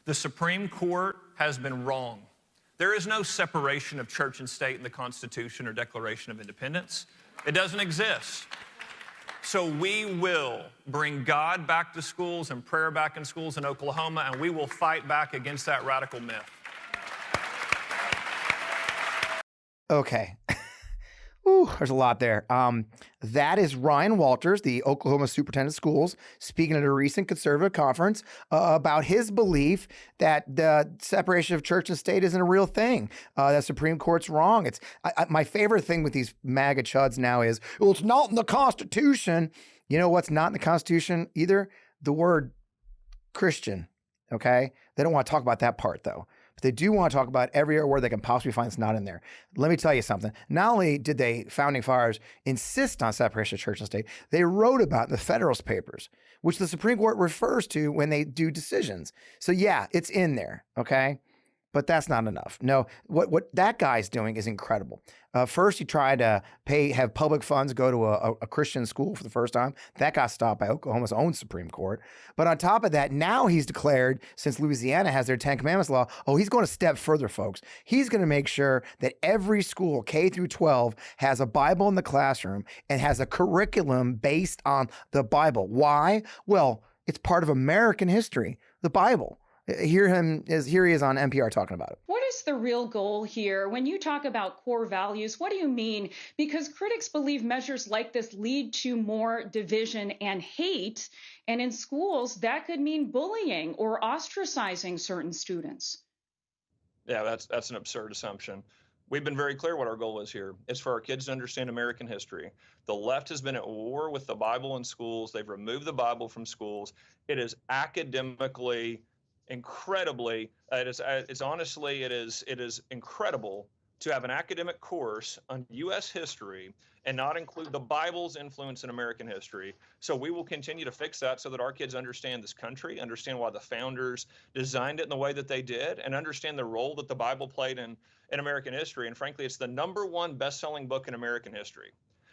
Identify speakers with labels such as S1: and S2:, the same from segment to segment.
S1: The Supreme Court has been wrong. There is no separation of church and state in the Constitution or Declaration of Independence. It doesn't exist. So we will bring God back to schools and prayer back in schools in Oklahoma, and we will fight back against that radical myth.
S2: Okay. Ooh, there's a lot there. That is Ryan Walters, the Oklahoma Superintendent of Schools, speaking at a recent conservative conference about his belief that the separation of church and state isn't a real thing. The Supreme Court's wrong. It's my favorite thing with these MAGA chuds now is, well, it's not in the Constitution. You know what's not in the Constitution either? The word Christian, okay? They don't want to talk about that part, though. But they do want to talk about every other word they can possibly find that's not in there. Let me tell you something. Not only did they, founding fathers, insist on separation of church and state, they wrote about it in the Federalist Papers, which the Supreme Court refers to when they do decisions. So yeah, it's in there, okay? But that's not enough. No, what that guy's doing is incredible. First, he tried to have public funds go to a Christian school for the first time. That got stopped by Oklahoma's own Supreme Court. But on top of that, now he's declared, since Louisiana has their 10 Commandments law, he's going a step further, folks. He's going to make sure that every school, K through 12, has a Bible in the classroom and has a curriculum based on the Bible. Why? Well, it's part of American history, the Bible. Here he is on NPR talking about it.
S3: What is the real goal here? When you talk about core values, what do you mean? Because critics believe measures like this lead to more division and hate. And in schools, that could mean bullying or ostracizing certain students.
S1: Yeah, that's an absurd assumption. We've been very clear what our goal is here. It's for our kids to understand American history. The left has been at war with the Bible in schools. They've removed the Bible from schools. It is academically incredibly, it is incredible to have an academic course on U.S. history and not include the Bible's influence in American history. So we will continue to fix that so that our kids understand this country, understand why the founders designed it in the way that they did, and understand the role that the Bible played in American history. And frankly, it's the #1 best-selling book in American history.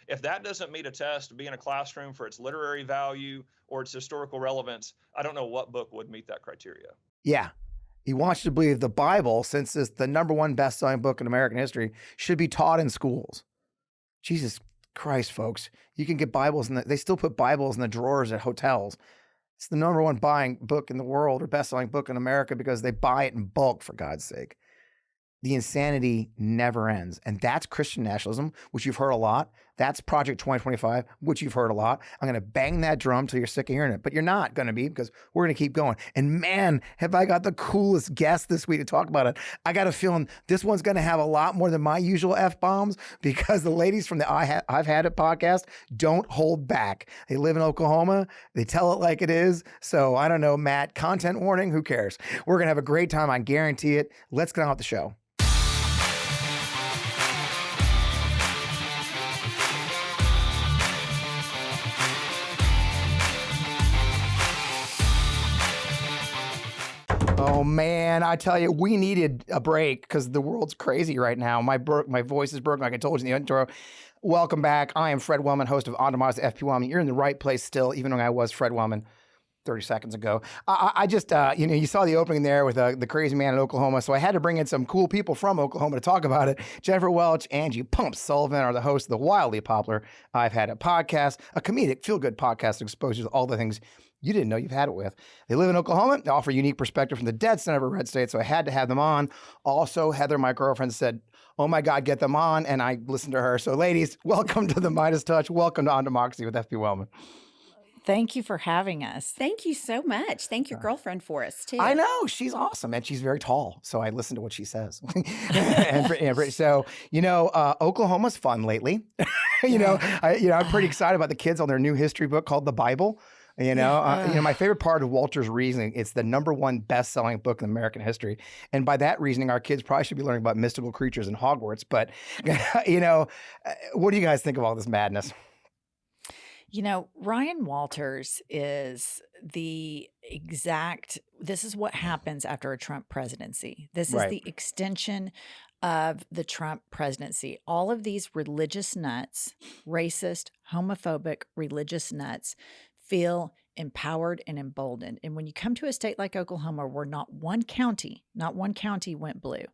S1: If that doesn't meet a test to be in a classroom for its literary value or its historical relevance, I don't know what book would meet that criteria.
S2: Yeah. He wants you to believe the Bible, since it's the #1 best-selling book in American history, should be taught in schools. Jesus Christ, folks. You can get Bibles, they still put Bibles in the drawers at hotels. It's the #1 buying book in the world or best-selling book in America because they buy it in bulk, for God's sake. The insanity never ends. And that's Christian nationalism, which you've heard a lot. That's Project 2025, which you've heard a lot. I'm going to bang that drum till you're sick of hearing it. But you're not going to be, because we're going to keep going. And man, have I got the coolest guest this week to talk about it. I got a feeling this one's going to have a lot more than my usual F-bombs, because the ladies from the I've Had It podcast don't hold back. They live in Oklahoma. They tell it like it is. So I don't know, Matt, content warning, who cares? We're going to have a great time. I guarantee it. Let's get on with the show. Oh, man, I tell you, we needed a break because the world's crazy right now. My voice is broken, like I told you in the intro. Welcome back. I am Fred Wellman, host of On Democracy, FP Wellman. You're in the right place still, even though I was Fred Wellman 30 seconds ago. I just, you saw the opening there with the crazy man in Oklahoma, so I had to bring in some cool people from Oklahoma to talk about it. Jennifer Welch, Angie Sullivan are the hosts of the wildly popular I've Had It podcast, a comedic, feel-good podcast that exposes you to all the things you didn't know you've had it with. They live in Oklahoma. They offer a unique perspective from the dead center of a red state, so I had to have them on. Also, Heather, my girlfriend, said, oh my God, get them on, and I listened to her. So ladies, welcome to the MeidasTouch. Welcome to On Democracy with FP Wellman.
S4: Thank you for having us.
S5: Thank you so much. Thank your girlfriend for us, too.
S2: I know. She's awesome. And she's very tall. So I listen to what she says. So, Oklahoma's fun lately. I'm pretty excited about the kids on their new history book called The Bible. My favorite part of Walter's reasoning, it's the #1 best-selling book in American history. And by that reasoning, our kids probably should be learning about mystical creatures in Hogwarts. But, what do you guys think of all this madness?
S4: Ryan Walters is this is what happens after a Trump presidency. This is the extension of the Trump presidency. All of these religious nuts, racist, homophobic religious nuts, feel empowered and emboldened. And when you come to a state like Oklahoma, where not one county went blue,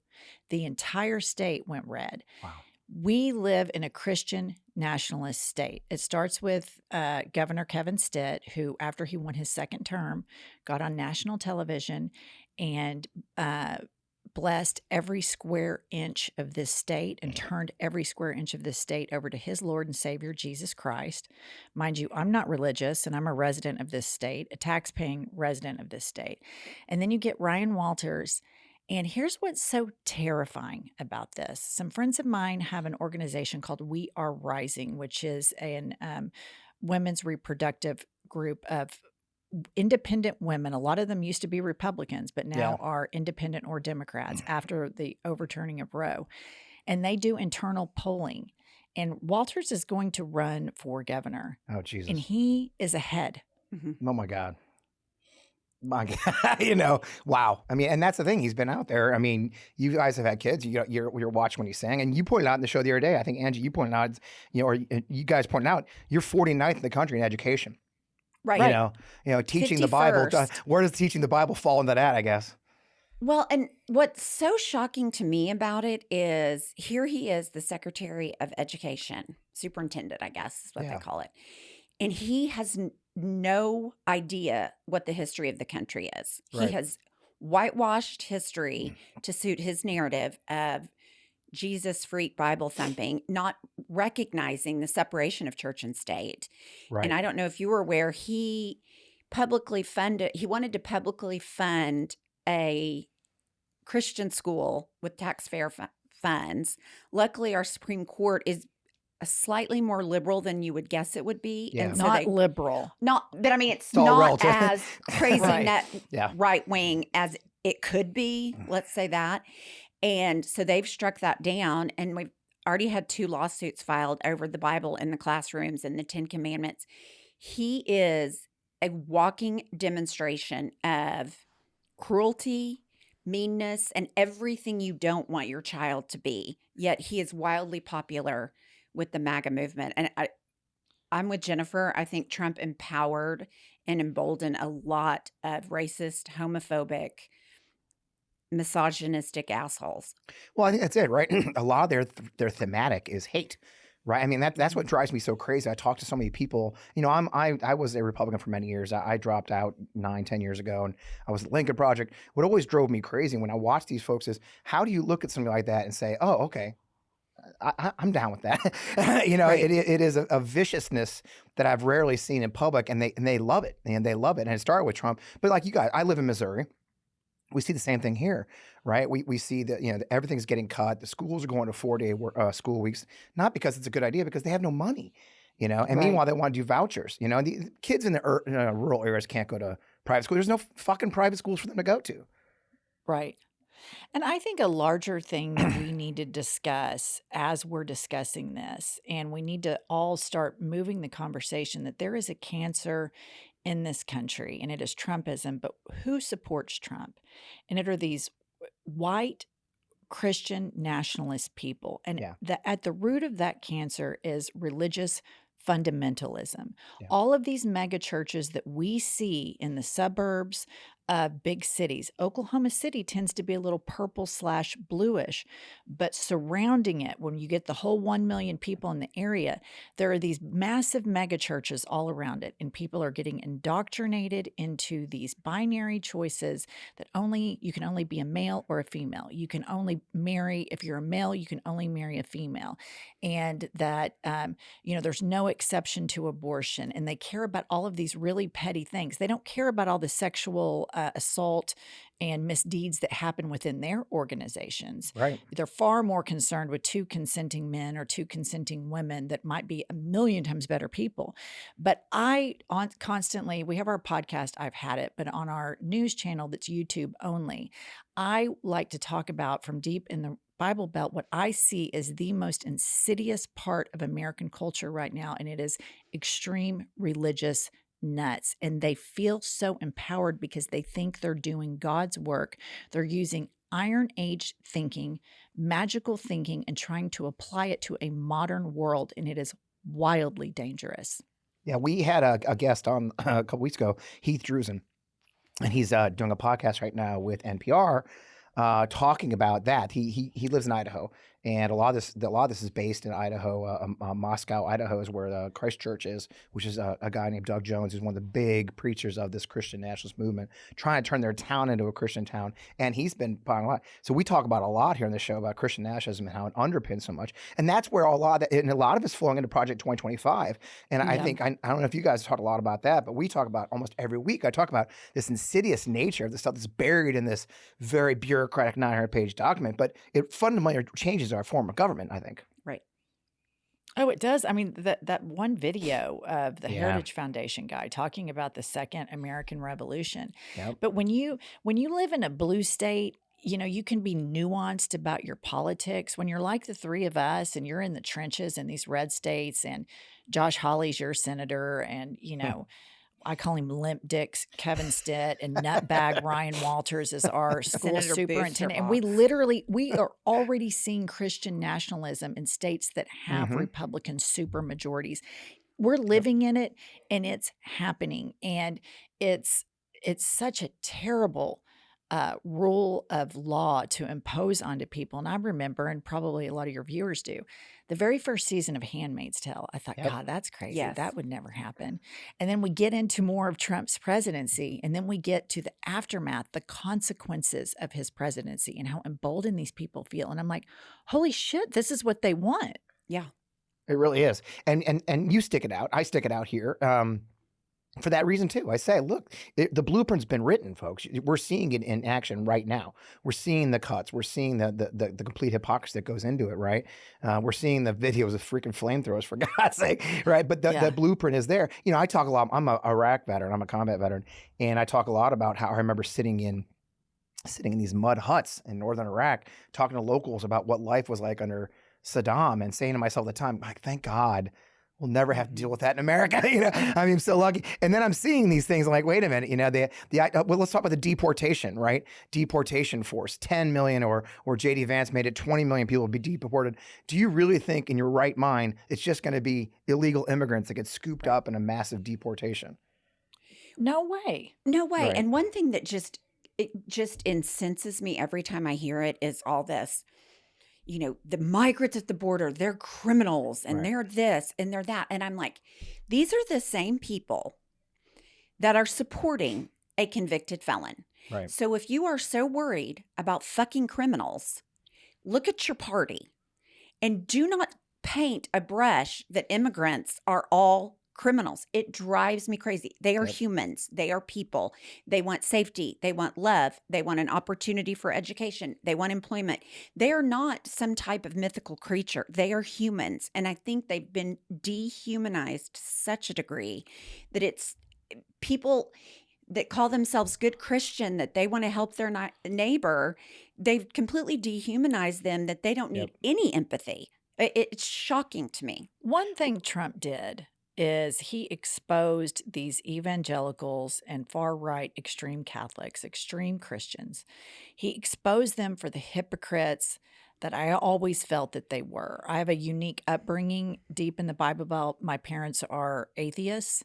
S4: the entire state went red.
S2: Wow.
S4: We live in a Christian nationalist state. It starts with Governor Kevin Stitt, who, after he won his second term, got on national television and blessed every square inch of this state and turned every square inch of this state over to his Lord and Savior, Jesus Christ. Mind you, I'm not religious, and I'm a resident of this state, a tax-paying resident of this state. And then you get Ryan Walters. And here's what's so terrifying about this. Some friends of mine have an organization called We Are Rising, which is an women's reproductive group of independent women. A lot of them used to be Republicans, but now are independent or Democrats after the overturning of Roe. And they do internal polling. And Walters is going to run for governor.
S2: Oh, Jesus.
S4: And he is ahead.
S5: Mm-hmm.
S2: Oh, my God. My God, wow. I mean, and that's the thing. He's been out there. I mean, you guys have had kids. You're watching when he's saying, and you pointed out in the show the other day, I think, Angie, you pointed out, or you guys pointed out, you're 49th in the country in education.
S5: Right.
S2: Teaching the Bible. Where does teaching the Bible fall into that, I guess?
S5: Well, and what's so shocking to me about it is here he is, the Secretary of Education, superintendent, I guess is what they call it. And he has no idea what the history of the country is.
S2: Right.
S5: He has whitewashed history to suit his narrative of Jesus freak Bible thumping, not recognizing the separation of church and state.
S2: Right.
S5: And I don't know if you were aware, he wanted to publicly fund a Christian school with taxpayer funds. Luckily, our Supreme Court is slightly more liberal than you would guess it would be.
S2: Yeah.
S5: And so
S4: Not liberal.
S5: but I mean, it's
S2: all
S5: not
S2: relative.
S5: as crazy
S4: Right.
S5: right wing as it could be. Let's say that. And so they've struck that down, and we've already had 2 lawsuits filed over the Bible in the classrooms and the 10 Commandments. He is a walking demonstration of cruelty, meanness, and everything you don't want your child to be. Yet he is wildly popular with the MAGA movement. And I'm with Jennifer. I think Trump empowered and emboldened a lot of racist, homophobic, misogynistic assholes.
S2: Well, I think that's it, right? A lot of their thematic is hate, right? I mean, that's what drives me so crazy. I talk to so many people. I was a Republican for many years. I dropped out 9-10 years ago, and I was the Lincoln Project. What always drove me crazy when I watch these folks is, how do you look at something like that and say, oh, okay, I'm down with that.
S5: Right.
S2: It is a viciousness that I've rarely seen in public, and they love it, and they love it. And it started with Trump, but like you guys, I live in Missouri. We see the same thing here, right? We see that everything's getting cut. The schools are going to 4-day school weeks, not because it's a good idea, because they have no money, And
S4: Right.
S2: meanwhile, they want to do vouchers. The kids in the rural areas can't go to private school. There's no fucking private schools for them to go to.
S4: Right. And I think a larger thing that we need to discuss as we're discussing this, and we need to all start moving the conversation, that there is a cancer in this country, and it is Trumpism. But who supports Trump? And it are these white Christian nationalist people. And at the root of that cancer is religious fundamentalism.
S2: Yeah.
S4: All of these mega churches that we see in the suburbs of big cities. Oklahoma City tends to be a little purple/bluish, but surrounding it, when you get the whole 1 million people in the area, there are these massive mega churches all around it, and people are getting indoctrinated into these binary choices that you can only be a male or a female. You can only marry, if you're a male, you can only marry a female. And that, there's no exception to abortion. And they care about all of these really petty things. They don't care about all the sexual assault and misdeeds that happen within their organizations.
S2: Right.
S4: They're far more concerned with 2 consenting men or 2 consenting women that might be a million times better people. But constantly, we have our podcast, I've Had It, but on our news channel that's YouTube only, I like to talk about, from deep in the Bible Belt, what I see is the most insidious part of American culture right now, and it is extreme religious nuts. And they feel so empowered because they think they're doing God's work. They're using Iron Age thinking, magical thinking, and trying to apply it to a modern world, and it is wildly dangerous.
S2: Yeah, we had a guest on a couple weeks ago, Heath Drusen, and he's doing a podcast right now with NPR, talking about that. He lives in Idaho, and a lot of this is based in Idaho. Moscow, Idaho, is where the Christ Church is, which is a guy named Doug Jones, who's one of the big preachers of this Christian nationalist movement, trying to turn their town into a Christian town. And he's been buying a lot. So we talk about a lot here in the show about Christian nationalism and how it underpins so much. And that's where a lot of it's flowing into Project 2025. And I
S4: Yeah.
S2: think I don't know if you guys talk a lot about that, but we talk about almost every week. I talk about this insidious nature of the stuff that's buried in this very bureaucratic 900-page document, but it fundamentally changes our form of government, I think.
S5: Right.
S4: Oh, it does. I mean, that one video of the
S2: Yeah.
S4: Heritage Foundation guy talking about the Second American Revolution.
S2: Yep.
S4: But when you live in a blue state, you can be nuanced about your politics. When you're like the three of us and you're in the trenches in these red states, and Josh Hawley's your senator, and I call him Limp Dicks Kevin Stitt, and Nutbag Ryan Walters is our school
S5: Senator
S4: superintendent. And
S5: Boosterbox.
S4: we are already seeing Christian nationalism in states that have
S2: Mhm.
S4: Republican super majorities. We're living in it, and it's happening. And it's such a terrible rule of law to impose onto people. And I remember, and probably a lot of your viewers do, the very first season of Handmaid's Tale, I thought,
S2: Yep.
S4: God, that's crazy.
S5: Yes.
S4: That would never happen. And then we get into more of Trump's presidency, and then we get to the aftermath, the consequences of his presidency, and how emboldened these people feel. And I'm like, holy shit, this is what they want.
S5: Yeah.
S2: It really is. And you stick it out. I stick it out here. For that reason too. I say, look, the blueprint's been written, folks. We're seeing it in action right now. We're seeing the cuts. We're seeing the complete hypocrisy that goes into it, right? We're seeing the videos of freaking flamethrowers, for God's sake, right? But
S4: Yeah.
S2: the blueprint is there. I talk a lot. I'm a Iraq veteran. I'm a combat veteran, and I talk a lot about how I remember sitting in these mud huts in northern Iraq, talking to locals about what life was like under Saddam, and saying to myself at the time, like, thank God we'll never have to deal with that in America. I mean, I'm so lucky. And then I'm seeing these things. I'm like, wait a minute. Well, let's talk about the deportation, right? Deportation force, 10 million, or JD Vance made it 20 million people be deported. Do you really think in your right mind it's just going to be illegal immigrants that get scooped up in a massive deportation?
S4: No way.
S5: No way.
S2: Right.
S5: And one thing that just incenses me every time I hear it is all this, the migrants at the border, they're criminals, and
S2: Right.
S5: they're this and they're that. And I'm like, these are the same people that are supporting a convicted felon.
S2: Right.
S5: So if you are so worried about fucking criminals, look at your party and do not paint a brush that immigrants are all criminals. It drives me crazy. They are
S2: Yep.
S5: humans. They are people. They want safety. They want love. They want an opportunity for education. They want employment. They are not some type of mythical creature. They are humans. And I think they've been dehumanized to such a degree that it's people that call themselves good Christian, that they want to help their neighbor. They've completely dehumanized them, that they don't need
S2: Yep.
S5: any empathy. It's shocking to me.
S4: One thing Trump did is he exposed these evangelicals and far right extreme Catholics, extreme Christians. He exposed them for the hypocrites that I always felt that they were. I have a unique upbringing deep in the Bible Belt. My parents are atheists,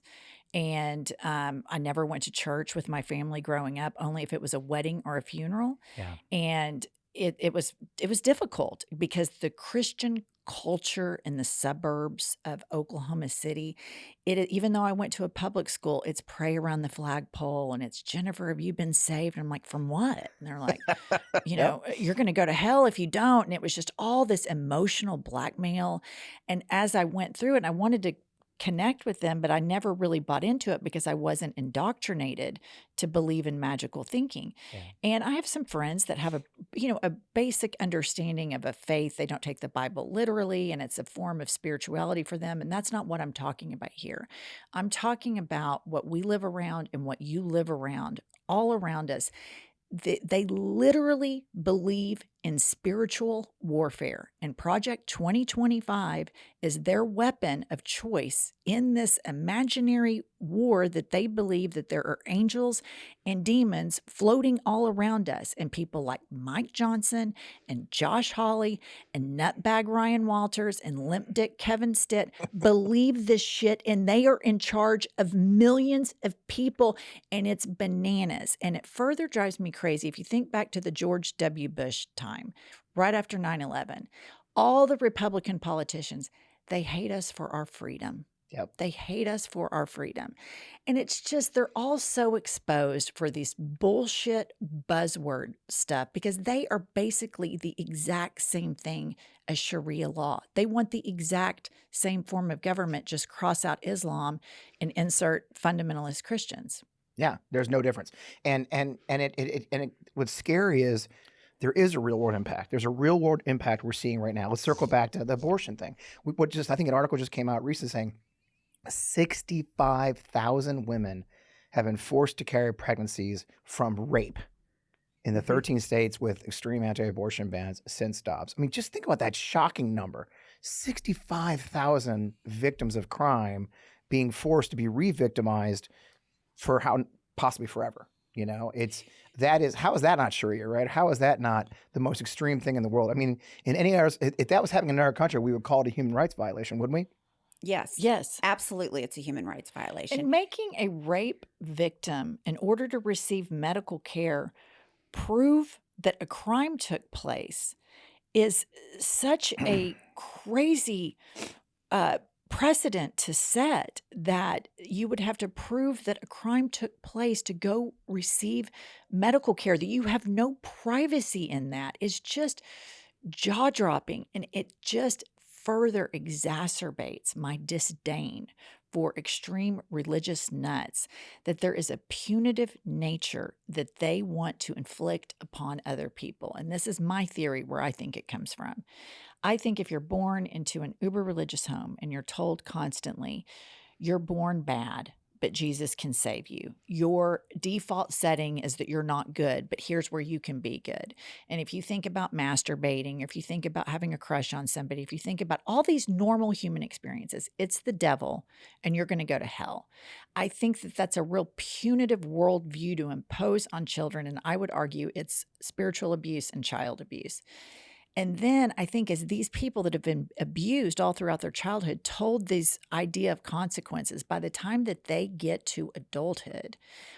S4: and I never went to church with my family growing up, only if it was a wedding or a funeral.
S2: Yeah.
S4: And it was difficult because the Christian culture in the suburbs of Oklahoma City, even though I went to a public school, it's pray around the flagpole, and it's, Jennifer, have you been saved? And I'm like, from what? And they're like, you're going to go to hell if you don't. And it was just all this emotional blackmail. And as I went through it, I wanted to connect with them, but I never really bought into it because I wasn't indoctrinated to believe in magical thinking.
S2: Yeah.
S4: And I have some friends that have a basic understanding of a faith. They don't take the Bible literally, and it's a form of spirituality for them. And that's not what I'm talking about here. I'm talking about what we live around and what you live around, all around us. They literally believe in spiritual warfare, and Project 2025 is their weapon of choice in this imaginary war that they believe that there are angels and demons floating all around us, and people like Mike Johnson and Josh Hawley and Nutbag Ryan Walters and Limp Dick Kevin Stitt believe this shit, and they are in charge of millions of people, and it's bananas. And it further drives me crazy. If you think back to the George W. Bush time, right after 9/11, all the Republican politicians, they hate us for our freedom.
S2: Yep.
S4: They hate us for our freedom. And it's just, they're all so exposed for this bullshit buzzword stuff because they are basically the exact same thing as Sharia law. They want the exact same form of government, just cross out Islam and insert fundamentalist Christians.
S2: Yeah, there's no difference. And what's scary is there is a real world impact. There's a real world impact we're seeing right now. Let's circle back to the abortion thing. I think an article just came out recently saying 65,000 women have been forced to carry pregnancies from rape in the 13 states with extreme anti-abortion bans since Dobbs. I mean, just think about that shocking number. 65,000 victims of crime being forced to be re-victimized for possibly forever. You know, how is that not Sharia, right? How is that not the most extreme thing in the world? I mean, in any others, if that was happening in another country, we would call it a human rights violation, wouldn't we?
S5: Yes.
S4: Yes.
S5: Absolutely. It's a human rights violation.
S4: And making a rape victim, in order to receive medical care, prove that a crime took place is such a crazy precedent to set that you would have to prove that a crime took place to go receive medical care, that you have no privacy in that is just jaw-dropping. And it just further exacerbates my disdain for extreme religious nuts, that there is a punitive nature that they want to inflict upon other people. And this is my theory where I think it comes from. I think if you're born into an uber religious home and you're told constantly, you're born bad, but Jesus can save you. Your default setting is that you're not good, but here's where you can be good. And if you think about masturbating, or if you think about having a crush on somebody, if you think about all these normal human experiences, it's the devil and you're going to go to hell. I think that that's a real punitive worldview to impose on children. And I would argue it's spiritual abuse and child abuse. And then I think as these people that have been abused all throughout their childhood told this idea of consequences, by the time that they get to adulthood,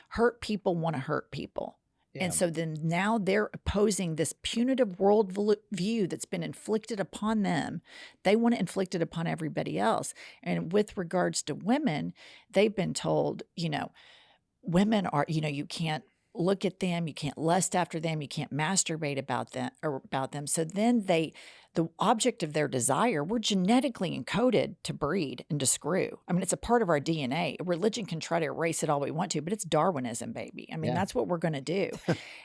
S4: hurt people want to hurt people. Yeah. And so then now they're opposing this punitive world view that's been inflicted upon them. They want to inflict it upon everybody else. And with regards to women, they've been told, women are, you can't look at them, you can't lust after them, you can't masturbate about them. So then the object of their desire, we're genetically encoded to breed and to screw. I mean, it's a part of our DNA. Religion can try to erase it all we want to, but it's Darwinism, baby. I mean, that's what we're going to do.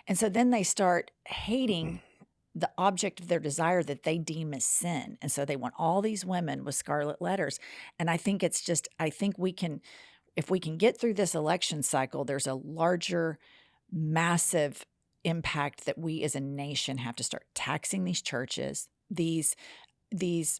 S4: And so then they start hating the object of their desire that they deem as sin. And so they want all these women with scarlet letters. And I think if we can get through this election cycle, there's a larger, massive impact that we as a nation have to start taxing these churches. These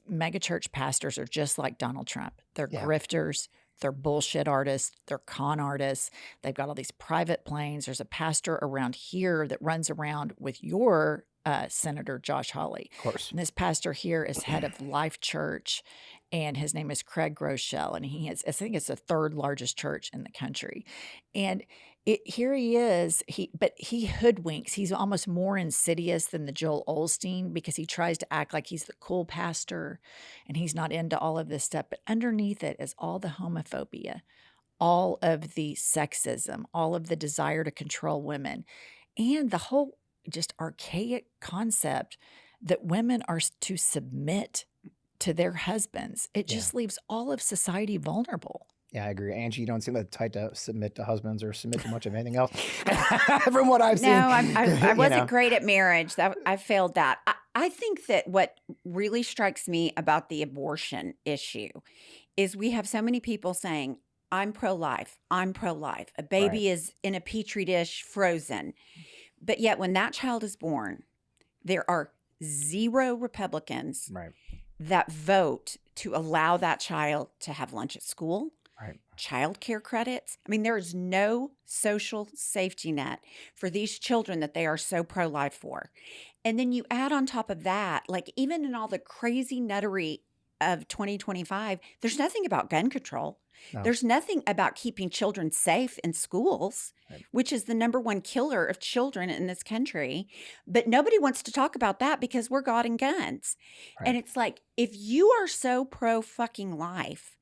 S4: mega church pastors are just like Donald Trump. They're grifters. They're bullshit artists. They're con artists. They've got all these private planes. There's a pastor around here that runs around with your Senator Josh Hawley.
S2: Of course.
S4: And this pastor here is head of Life Church, and his name is Craig Groeschel, and I think it's the third largest church in the country. And here he is, but he hoodwinks. He's almost more insidious than the Joel Osteen because he tries to act like he's the cool pastor and he's not into all of this stuff. But underneath it is all the homophobia, all of the sexism, all of the desire to control women, and the whole just archaic concept that women are to submit to their husbands. It just leaves all of society vulnerable.
S2: Yeah, I agree. Angie, you don't seem that type to submit to husbands or submit to much of anything else. From what I've seen.
S5: No, I wasn't great at marriage. I failed that. I think that what really strikes me about the abortion issue is we have so many people saying, I'm pro-life. I'm pro-life. A baby is in a petri dish frozen. But yet when that child is born, there are 0 Republicans
S2: Right.
S5: that vote to allow that child to have lunch at school,
S2: Right.
S5: child care credits. I mean, there is no social safety net for these children that they are so pro-life for. And then you add on top of that, like even in all the crazy nuttery of 2025, there's nothing about gun control.
S2: No.
S5: There's nothing about keeping children safe in schools,
S2: Right.
S5: which is the #1 killer of children in this country. But nobody wants to talk about that because we're God and guns.
S2: Right.
S5: And it's like, if you are so pro fucking life,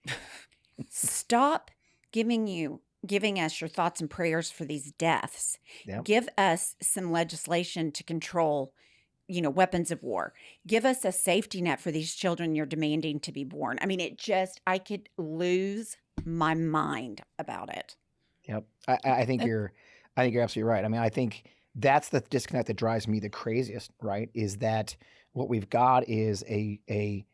S5: stop giving us your thoughts and prayers for these deaths.
S2: Yep.
S5: Give us some legislation to control, weapons of war. Give us a safety net for these children you're demanding to be born. I mean, I could lose my mind about it.
S2: Yep. I think you're absolutely right. I mean, I think that's the disconnect that drives me the craziest, right? Is that what we've got is a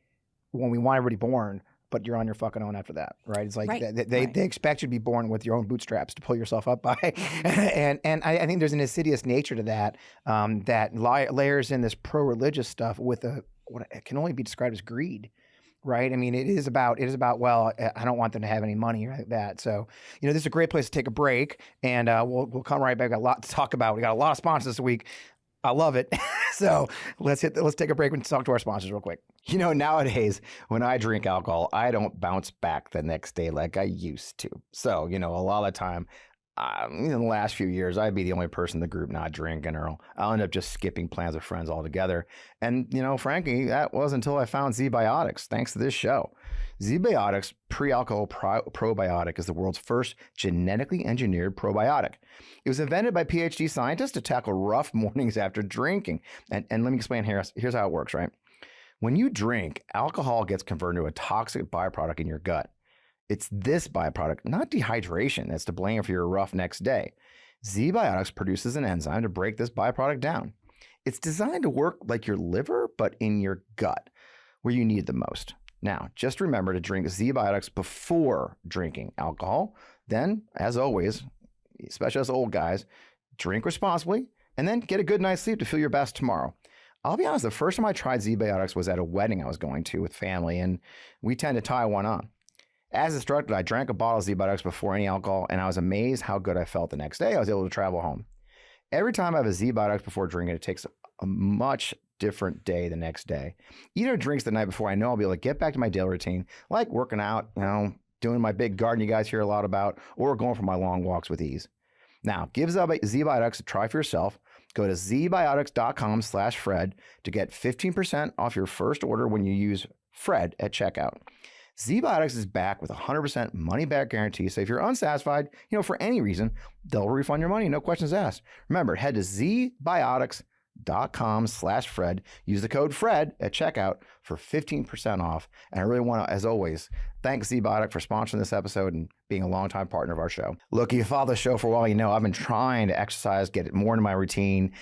S2: when we want everybody born, but you're on your fucking own after that, right? It's like
S5: Right.
S2: they expect you to be born with your own bootstraps to pull yourself up by, and I think there's an insidious nature to that that layers in this pro-religious stuff with what can only be described as greed, right? I mean, it is about well, I don't want them to have any money or like that. So this is a great place to take a break, and we'll come right back. We've got a lot to talk about. We got a lot of sponsors this week. I love it. So let's take a break and talk to our sponsors real quick. Nowadays, when I drink alcohol, I don't bounce back the next day like I used to. So, a lot of the time, in the last few years, I'd be the only person in the group not drinking, or I'll end up just skipping plans with friends altogether. And, frankly, that was until I found Z-Biotics, thanks to this show. Z-Biotics pre-alcohol probiotic is the world's first genetically engineered probiotic. It was invented by PhD scientists to tackle rough mornings after drinking. And let me explain here. Here's how it works, right? When you drink, alcohol gets converted into a toxic byproduct in your gut. It's this byproduct, not dehydration, that's to blame for your rough next day. Z-Biotics produces an enzyme to break this byproduct down. It's designed to work like your liver, but in your gut, where you need it the most. Now, just remember to drink Z-Biotics before drinking alcohol. Then, as always, especially as old guys, drink responsibly and then get a good night's sleep to feel your best tomorrow. I'll be honest, the first time I tried Z-Biotics was at a wedding I was going to with family, and we tend to tie one on. As instructed, I drank a bottle of Z-Biotics before any alcohol, and I was amazed how good I felt the next day. I was able to travel home. Every time I have a Z-Biotics before drinking, it takes a much different day the next day. Either drinks the night before, I know I'll be able to get back to my daily routine, like working out, doing my big garden you guys hear a lot about, or going for my long walks with ease. Now, give Z-Biotics a try for yourself. Go to zbiotics.com/Fred to get 15% off your first order when you use Fred at checkout. Z-Biotics is back with a 100% money-back guarantee, so if you're unsatisfied, for any reason, they'll refund your money, no questions asked. Remember, head to zbiotics.com/Fred. Use the code FRED at checkout for 15% off. And I really want to, as always, thank Z-Biotic for sponsoring this episode and being a longtime partner of our show. Look, you follow the show for a while, I've been trying to exercise, get it more into my routine.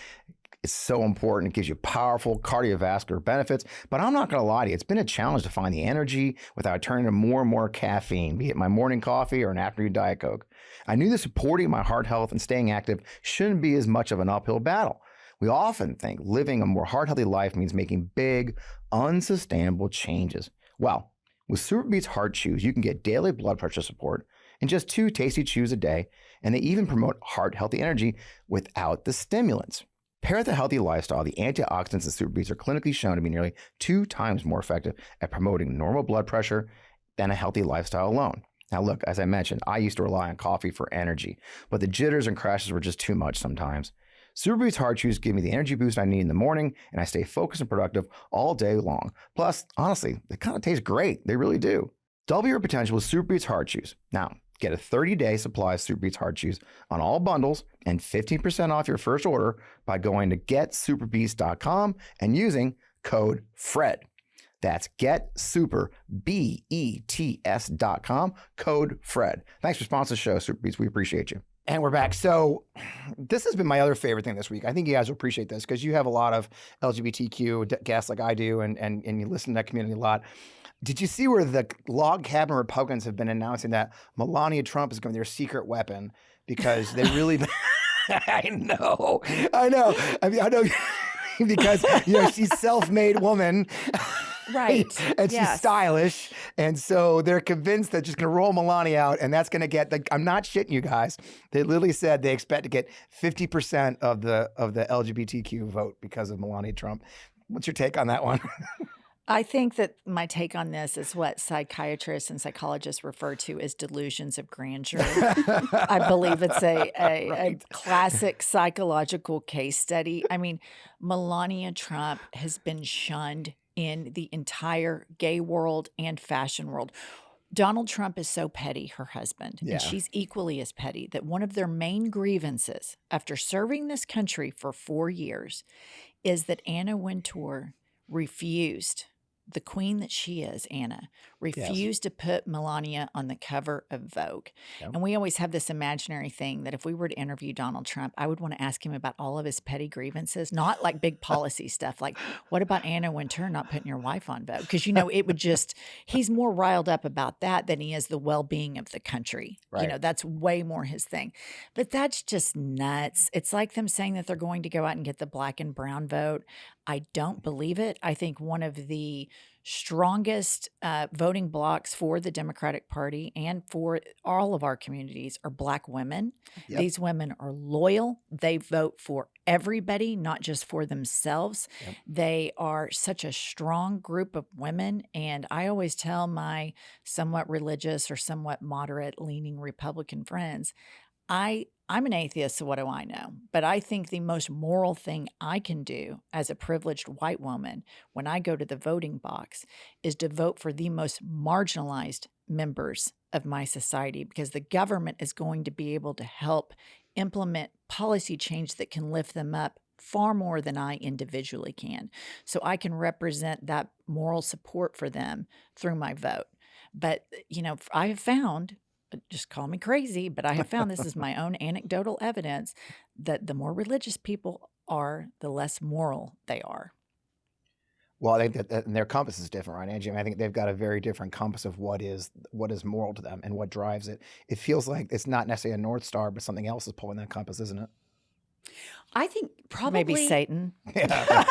S2: It's so important. It gives you powerful cardiovascular benefits. But I'm not going to lie to you. It's been a challenge to find the energy without turning to more and more caffeine, be it my morning coffee or an afternoon Diet Coke. I knew that supporting my heart health and staying active shouldn't be as much of an uphill battle. We often think living a more heart-healthy life means making big, unsustainable changes. Well, with Super Beets Heart Chews, you can get daily blood pressure support in just 2 tasty chews a day, and they even promote heart-healthy energy without the stimulants. Pair with a healthy lifestyle, the antioxidants in Super Beets are clinically shown to be nearly 2 times more effective at promoting normal blood pressure than a healthy lifestyle alone. Now look, as I mentioned, I used to rely on coffee for energy, but the jitters and crashes were just too much sometimes. Super Beets Heart Chews give me the energy boost I need in the morning, and I stay focused and productive all day long. Plus, honestly, they kind of taste great. They really do. Double your potential with Super Beets Heart Chews. Now, get a 30-day supply of Super Beets Heart Chews on all bundles and 15% off your first order by going to getsuperbeets.com and using code FRED. That's getsuperbeets.com, code FRED. Thanks for sponsoring the show, Super Beets. We appreciate you. And we're back. So this has been my other favorite thing this week. I think you guys will appreciate this because you have a lot of LGBTQ guests like I do, and you listen to that community a lot. Did you see where the log cabin Republicans have been announcing that Melania Trump is going to be their secret weapon because they really... I know. I mean, I know. because she's self-made woman.
S5: Right.
S2: And she's stylish. And so they're convinced that just going to roll Melania out, and that's going to get I'm not shitting you guys. They literally said they expect to get 50% of the LGBTQ vote because of Melania Trump. What's your take on that one?
S4: I think that my take on this is what psychiatrists and psychologists refer to as delusions of grandeur. I believe it's a classic psychological case study. I mean, Melania Trump has been shunned in the entire gay world and fashion world. Donald Trump is so petty, her husband, and she's equally as petty, that one of their main grievances after serving this country for 4 years is that Anna Wintour refused, the queen that she is, Anna, refused to put Melania on the cover of Vogue. Yep. And we always have this imaginary thing that if we were to interview Donald Trump, I would want to ask him about all of his petty grievances, not like big policy stuff. Like, what about Anna Wintour not putting your wife on Vogue? Because, it would just, he's more riled up about that than he is the well-being of the country. Right. That's way more his thing. But that's just nuts. It's like them saying that they're going to go out and get the black and brown vote. I don't believe it. I think one of the strongest voting blocks for the Democratic Party and for all of our communities are Black women. Yep. These women are loyal. They vote for everybody, not just for themselves. Yep. They are such a strong group of women. And I always tell my somewhat religious or somewhat moderate leaning Republican friends, I'm an atheist, so what do I know? But I think the most moral thing I can do as a privileged white woman when I go to the voting box is to vote for the most marginalized members of my society, because the government is going to be able to help implement policy change that can lift them up far more than I individually can. So I can represent that moral support for them through my vote. But, I have found, just call me crazy, but I have found, this is my own anecdotal evidence, that the more religious people are, the less moral they are.
S2: Well, I think that their compass is different, right, Angie? I think they've got a very different compass of what is moral to them and what drives it. It feels like it's not necessarily a North Star, but something else is pulling that compass, isn't it?
S5: I think probably
S4: maybe Satan.
S2: Yeah.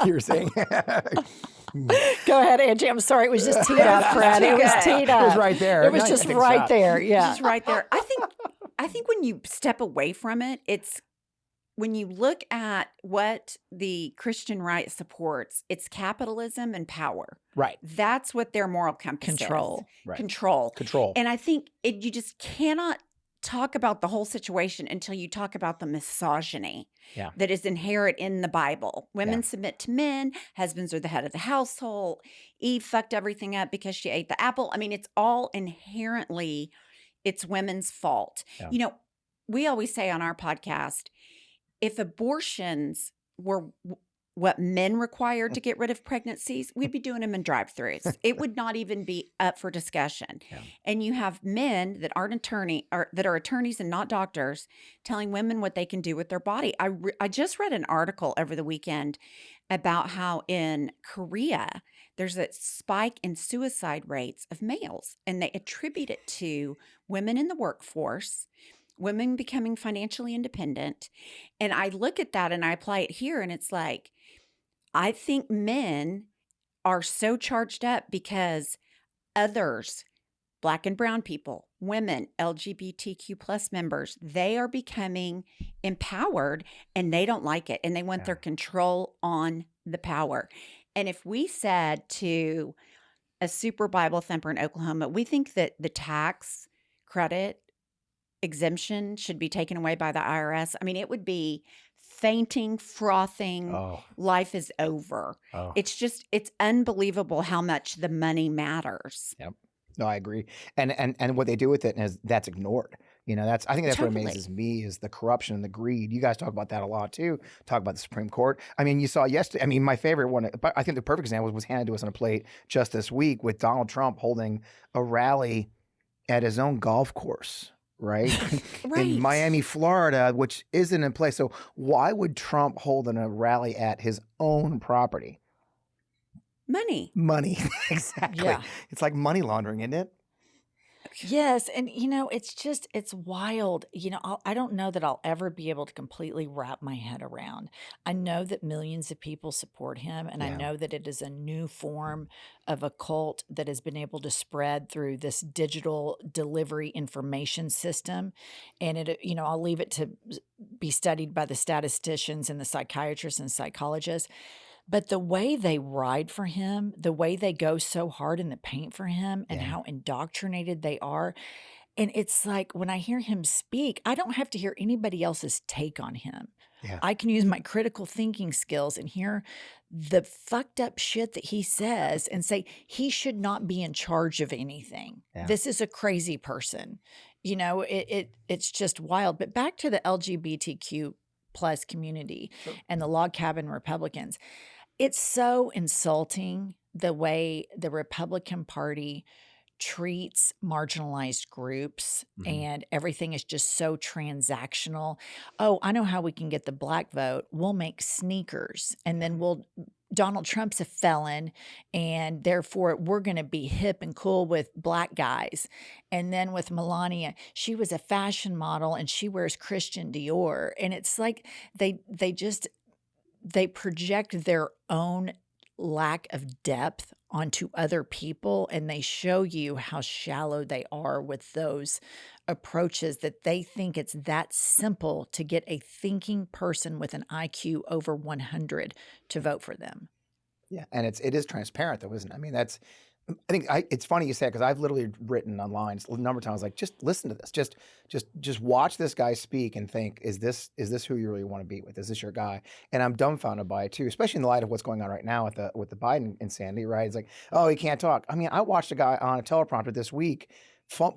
S2: You were saying.
S4: Go ahead, Angie. I'm sorry. It was just teed up, Fred. It was teed up.
S2: It was right there.
S4: It was just right there. Yeah.
S5: Just right there. I think when you step away from it, it's when you look at what the Christian right supports, it's capitalism and power.
S2: Right.
S5: That's what their moral compass
S4: Control.
S5: is.
S2: Right.
S5: Control. And I think you just cannot talk about the whole situation until you talk about the misogyny that is inherent in the Bible. Women submit to men. Husbands are the head of the household. Eve fucked everything up because she ate the apple. I mean, it's all inherently, it's women's fault. Yeah. We always say on our podcast, if abortions were what men required to get rid of pregnancies, we'd be doing them in drive-thrus. It would not even be up for discussion. Yeah. And you have men that aren't that are attorneys and not doctors telling women what they can do with their body. I just read an article over the weekend about how in Korea there's a spike in suicide rates of males, and they attribute it to women in the workforce, women becoming financially independent. And I look at that and I apply it here, and it's like, I think men are so charged up because others, Black and brown people, women, LGBTQ plus members, they are becoming empowered and they don't like it. And they want their control on the power. And if we said to a super Bible thumper in Oklahoma, we think that the tax credit exemption should be taken away by the IRS, I mean, it would be fainting, frothing. Life is over. It's unbelievable how much the money matters.
S2: Yep. No, I agree. And what they do with it is that's ignored. I think that's what amazes me is the corruption and the greed. You guys talk about that a lot too. Talk about the Supreme Court. I mean, you saw yesterday. I mean, my favorite one, but I think the perfect example was handed to us on a plate just this week with Donald Trump holding a rally at his own golf course. Right? In Miami, Florida, which isn't in place. So why would Trump hold a rally at his own property?
S5: Money.
S2: Exactly. Yeah. It's like money laundering, isn't it?
S4: Yes, and it's wild. I don't know that I'll ever be able to completely wrap my head around. I know that millions of people support him, and I
S2: Yeah.
S4: know that it is a new form of a cult that has been able to spread through this digital delivery information system. And I'll leave it to be studied by the statisticians and the psychiatrists and psychologists. But the way they ride for him, the way they go so hard in the paint for him, and
S2: Yeah.
S4: how indoctrinated they are. And it's like when I hear him speak, I don't have to hear anybody else's take on him.
S2: Yeah.
S4: I can use my critical thinking skills and hear the fucked up shit that he says and say he should not be in charge of anything.
S2: Yeah.
S4: This is a crazy person. It's just wild. But back to the LGBTQ plus community and the log cabin Republicans. It's so insulting the way the Republican Party treats marginalized groups, and everything is just so transactional. Oh, I know how we can get the black vote. We'll make sneakers, and then Donald Trump's a felon, and therefore we're going to be hip and cool with black guys. And then with Melania, she was a fashion model and she wears Christian Dior. And it's like they project their own lack of depth onto other people, and they show you how shallow they are with those approaches, that they think it's that simple to get a thinking person with an IQ over 100 to vote for them.
S2: Yeah, and it is transparent though, isn't it? I mean, it's funny you say it, because I've literally written online a number of times, like, just listen to this, just watch this guy speak and think, is this who you really want to be with? Is this your guy? And I'm dumbfounded by it too, especially in the light of what's going on right now with the Biden insanity, right? It's like, oh, he can't talk. I mean, I watched a guy on a teleprompter this week,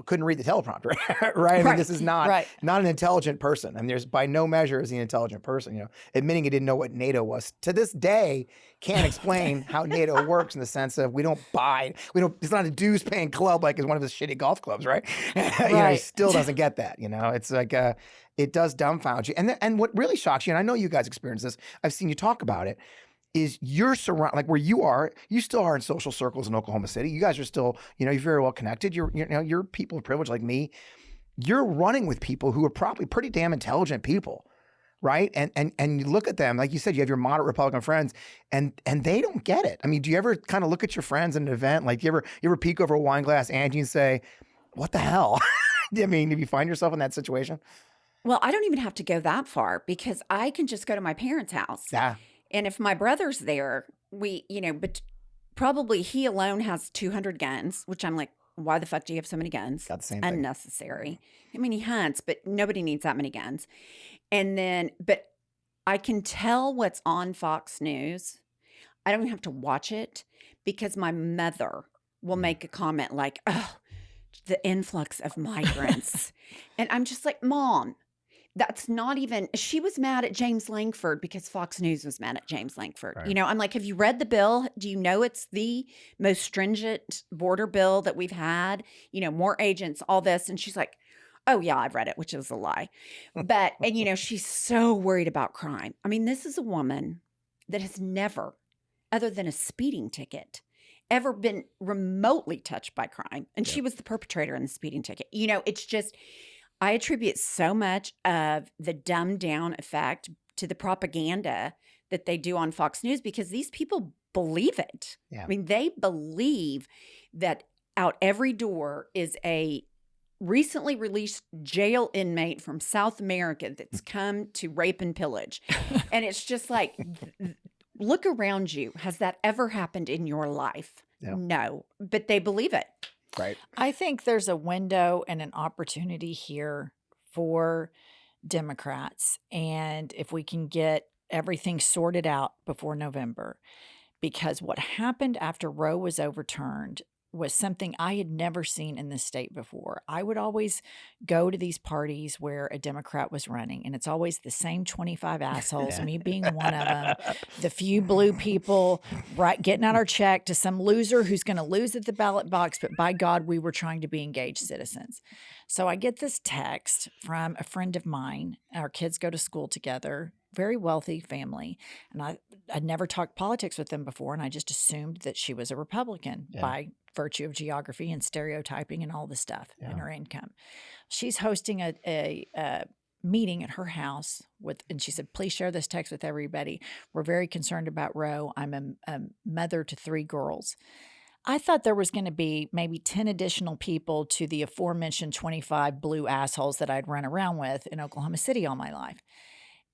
S2: couldn't read the teleprompter, right? I mean, this is not an intelligent person. I mean, there's by no measure is he an intelligent person. Admitting he didn't know what NATO was to this day can't explain how NATO works in the sense of it's not a dues paying club like it's one of his shitty golf clubs, right? He still doesn't get that. It's like it does dumbfound you. And what really shocks you, and I know you guys experience this, I've seen you talk about it, is you're surrounded, like where you are, you still are in social circles in Oklahoma City. You guys are still, you're very well connected. You're people of privilege like me. You're running with people who are probably pretty damn intelligent people, right? And you look at them, like you said, you have your moderate Republican friends, and they don't get it. I mean, do you ever kind of look at your friends in an event, like you ever peek over a wine glass, Angie, and say, "What the hell?" I mean, if you find yourself in that situation.
S5: Well, I don't even have to go that far, because I can just go to my parents' house.
S2: Yeah.
S5: And if my brother's there, but probably he alone has 200 guns, which I'm like, why the fuck do you have so many guns?
S2: Got the same thing.
S5: Unnecessary. I mean, he hunts, but nobody needs that many guns. And then, but I can tell what's on Fox News. I don't even have to watch it, because my mother will make a comment like, oh, the influx of migrants. And I'm just like, Mom, that's not even, she was mad at James Langford because Fox News was mad at James Langford.
S2: Right.
S5: I'm like, have you read the bill? Do you know it's the most stringent border bill that we've had? More agents, all this. And she's like, oh yeah, I've read it, which is a lie. But, and she's so worried about crime. I mean, this is a woman that has never, other than a speeding ticket, ever been remotely touched by crime. And she was the perpetrator in the speeding ticket. It's just, I attribute so much of the dumbed down effect to the propaganda that they do on Fox News, because these people believe it.
S2: Yeah.
S5: I mean, they believe that out every door is a recently released jail inmate from South America that's come to rape and pillage. And it's just like, look around you. Has that ever happened in your life? No, but they believe it.
S2: Right.
S4: I think there's a window and an opportunity here for Democrats. And if we can get everything sorted out before November, because what happened after Roe was overturned was something I had never seen in this state before. I would always go to these parties where a Democrat was running, and it's always the same 25 assholes, me being one of them, the few blue people, right, getting out our check to some loser who's going to lose at the ballot box, but by God, we were trying to be engaged citizens. So I get this text from a friend of mine. Our kids go to school together. very wealthy family. And I'd never talked politics with them before, and I just assumed that she was a Republican by virtue of geography and stereotyping and all the stuff and her income. She's hosting a meeting at her house and she said, please share this text with everybody. We're very concerned about Roe. I'm a mother to 3 girls. I thought there was going to be maybe 10 additional people to the aforementioned 25 blue assholes that I'd run around with in Oklahoma City all my life.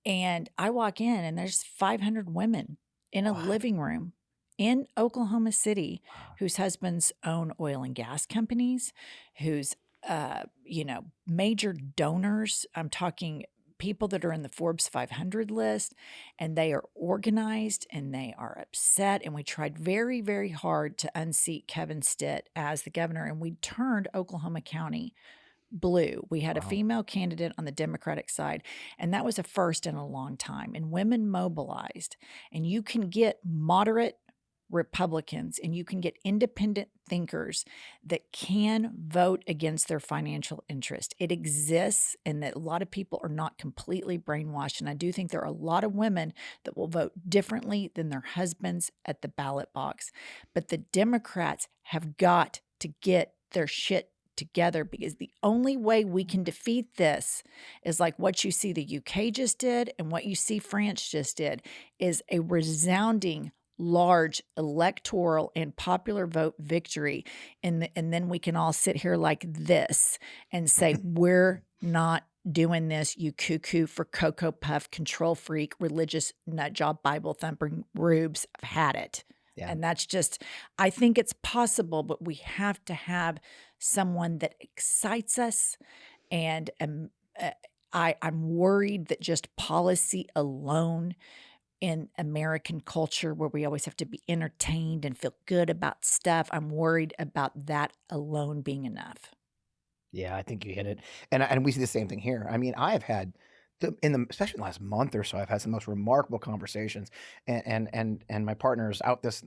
S4: And I walk in and there's 500 women in a living room in Oklahoma City whose husbands own oil and gas companies, whose, major donors. I'm talking people that are in the Forbes 500 list, and they are organized and they are upset. And we tried very, very hard to unseat Kevin Stitt as the governor, and we turned Oklahoma County blue. We had a female candidate on the Democratic side, and that was a first in a long time. And women mobilized, and you can get moderate Republicans and you can get independent thinkers that can vote against their financial interest. It exists, and that a lot of people are not completely brainwashed. And I do think there are a lot of women that will vote differently than their husbands at the ballot box. But the Democrats have got to get their shit together, because the only way we can defeat this is like what you see the UK just did and what you see France just did, is a resounding large electoral and popular vote victory. And then we can all sit here like this and say, we're not doing this, you cuckoo for Cocoa Puff, control freak, religious nut job, Bible thumping rubes. I've had it. Yeah. And that's just, I think it's possible, but we have to have someone that excites us. And I'm worried that just policy alone in American culture, where we always have to be entertained and feel good about stuff, I'm worried about that alone being enough.
S2: Yeah, I think you hit it. And we see the same thing here. I mean, I have had especially in the last month or so, I've had some most remarkable conversations, and my partner's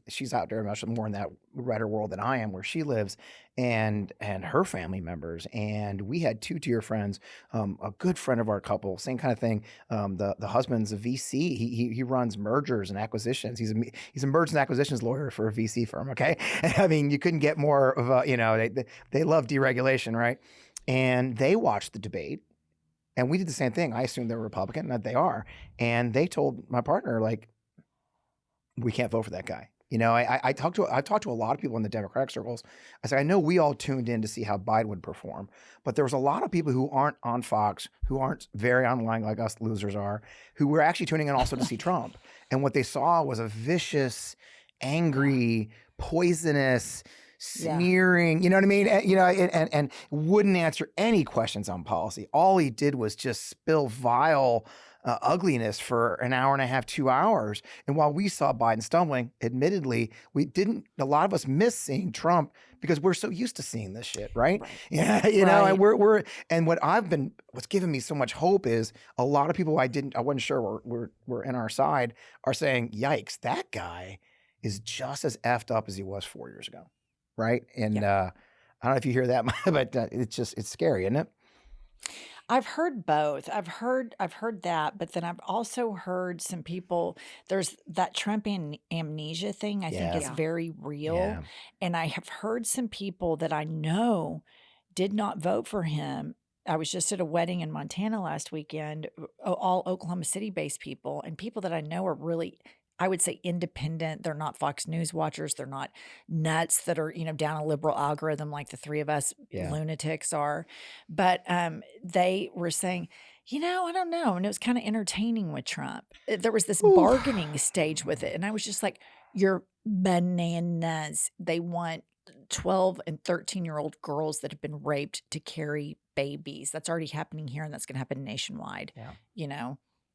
S2: she's out there much more in that redder world than I am, where she lives, and her family members. And we had 2 dear friends, a good friend of our couple, same kind of thing. The husband's a VC. He runs mergers and acquisitions. He's a mergers and acquisitions lawyer for a VC firm. Okay. I mean, you couldn't get more of a, they love deregulation, right? And they watched the debate. And we did the same thing. I assumed they were Republican, and that they are. And they told my partner, like, we can't vote for that guy. I talked to a lot of people in the Democratic circles. I said, I know we all tuned in to see how Biden would perform, but there was a lot of people who aren't on Fox, who aren't very online like us losers are, who were actually tuning in also to see Trump. And what they saw was a vicious, angry, poisonous, sneering, you know what I mean? And wouldn't answer any questions on policy. All he did was just spill vile ugliness for an hour and a half, 2 hours. And while we saw Biden stumbling, admittedly, a lot of us miss seeing Trump because we're so used to seeing this shit, right? Yeah, and and what's given me so much hope is a lot of people I wasn't sure were in our side are saying, yikes, that guy is just as effed up as he was 4 years ago. Right. And I don't know if you hear that, but it's scary, isn't it?
S4: I've heard both. I've heard that, but then I've also heard some people, there's that Trump amnesia thing, I think is very real. Yeah. And I have heard some people that I know did not vote for him. I was just at a wedding in Montana last weekend, all Oklahoma City based people, and people that I know are really, I would say, independent. They're not Fox News watchers. They're not nuts that are, down a liberal algorithm like the 3 of us lunatics are. But they were saying, I don't know. And it was kind of entertaining with Trump. There was this bargaining stage with it. And I was just like, you're bananas. They want 12 and 13-year-old girls that have been raped to carry babies. That's already happening here, and that's going to happen nationwide. Yeah.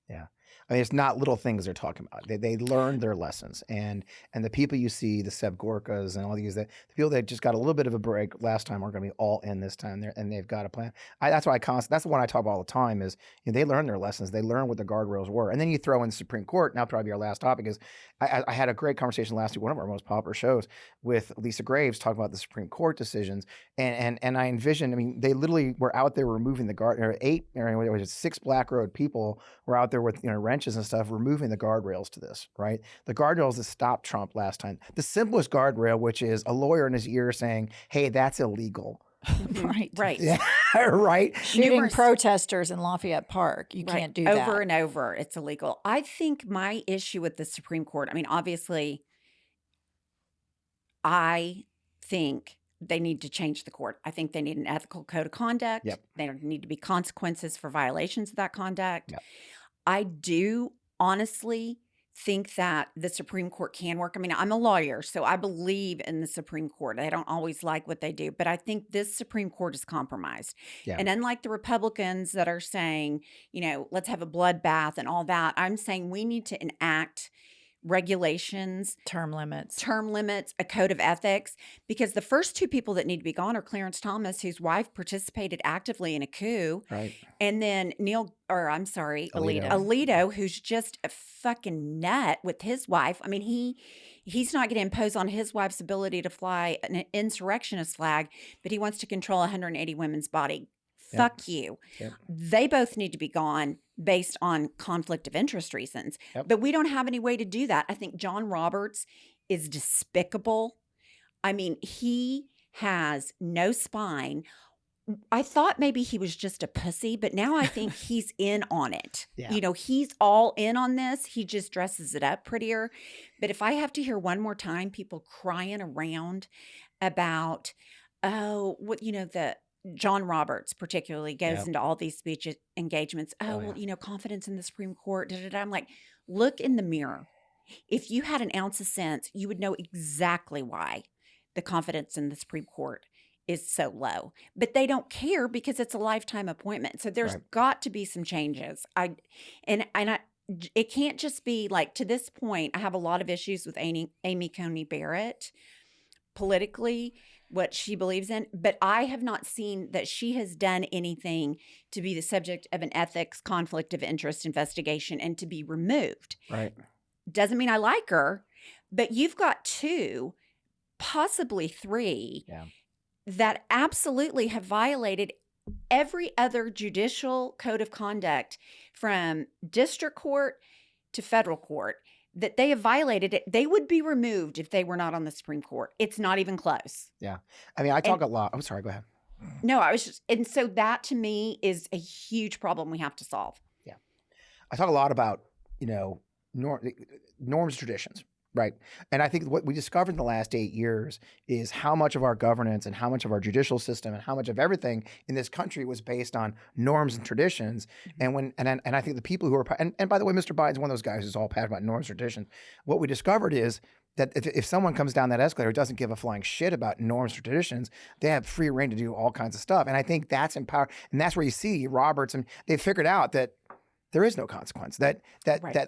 S2: Yeah. I mean, it's not little things they're talking about. They learned their lessons, and the people you see, the Seb Gorkas and all these, the people that just got a little bit of a break last time are going to be all in this time, and they've got a plan. That's why that's the one I talk about all the time is they learned their lessons. They learned what the guardrails were, and then you throw in the Supreme Court. Now probably our last topic is I had a great conversation last week, one of our most popular shows, with Lisa Graves talking about the Supreme Court decisions, and I envisioned. I mean, they literally were out there removing the guard. 6 Black Road people were out there there with wrenches and stuff, removing the guardrails to this, right? The guardrails that stopped Trump last time. The simplest guardrail, which is a lawyer in his ear saying, "Hey, that's illegal."
S4: Right.
S2: Yeah, right.
S4: Shooting protesters in Lafayette Park. You can't do that.
S5: Over and over. It's illegal. I think my issue with the Supreme Court, I mean, obviously, I think they need to change the court. I think they need an ethical code of conduct.
S2: Yep.
S5: There need to be consequences for violations of that conduct.
S2: Yep.
S5: I do honestly think that the Supreme Court can work. I mean, I'm a lawyer, so I believe in the Supreme Court. I don't always like what they do, but I think this Supreme Court is compromised.
S2: Yeah.
S5: And unlike the Republicans that are saying, let's have a bloodbath and all that, I'm saying we need to enact regulations,
S4: term limits,
S5: a code of ethics, because the first two people that need to be gone are Clarence Thomas, whose wife participated actively in a coup,
S2: right,
S5: and then Alito, who's just a fucking nut with his wife. I mean, he's not going to impose on his wife's ability to fly an insurrectionist flag, but he wants to control 180 women's body.
S2: Yep.
S5: Fuck you.
S2: Yep.
S5: They both need to be gone based on conflict of interest reasons.
S2: Yep.
S5: But we don't have any way to do that. I think John Roberts is despicable. I mean, he has no spine. I thought maybe he was just a pussy, but now I think he's in on it.
S2: Yeah.
S5: He's all in on this. He just dresses it up prettier. But if I have to hear one more time people crying around about, the John Roberts particularly goes into all these speech engagements. Confidence in the Supreme Court. I'm like, look in the mirror. If you had an ounce of sense, you would know exactly why the confidence in the Supreme Court is so low. But they don't care because it's a lifetime appointment. So there's got to be some changes. It can't just be like, to this point, I have a lot of issues with Amy Coney Barrett politically, what she believes in, but I have not seen that she has done anything to be the subject of an ethics conflict of interest investigation and to be removed.
S2: Right.
S5: Doesn't mean I like her, but you've got 2, possibly 3, that absolutely have violated every other judicial code of conduct from district court to federal court, that they have violated it. They would be removed if they were not on the Supreme Court. It's not even close.
S2: Yeah. I mean, I talk a lot. I'm sorry, go ahead.
S5: No, and so that to me is a huge problem we have to solve.
S2: Yeah. I talk a lot about, norms, traditions, right? And I think what we discovered in the last 8 years is how much of our governance and how much of our judicial system and how much of everything in this country was based on norms and traditions. And I think the people who are, and by the way, Mr. Biden's one of those guys who's all passionate about norms and traditions. What we discovered is that if someone comes down that escalator, doesn't give a flying shit about norms or traditions, they have free reign to do all kinds of stuff. And I think that's empowered. And that's where you see Roberts, and they figured out that there is no consequence. That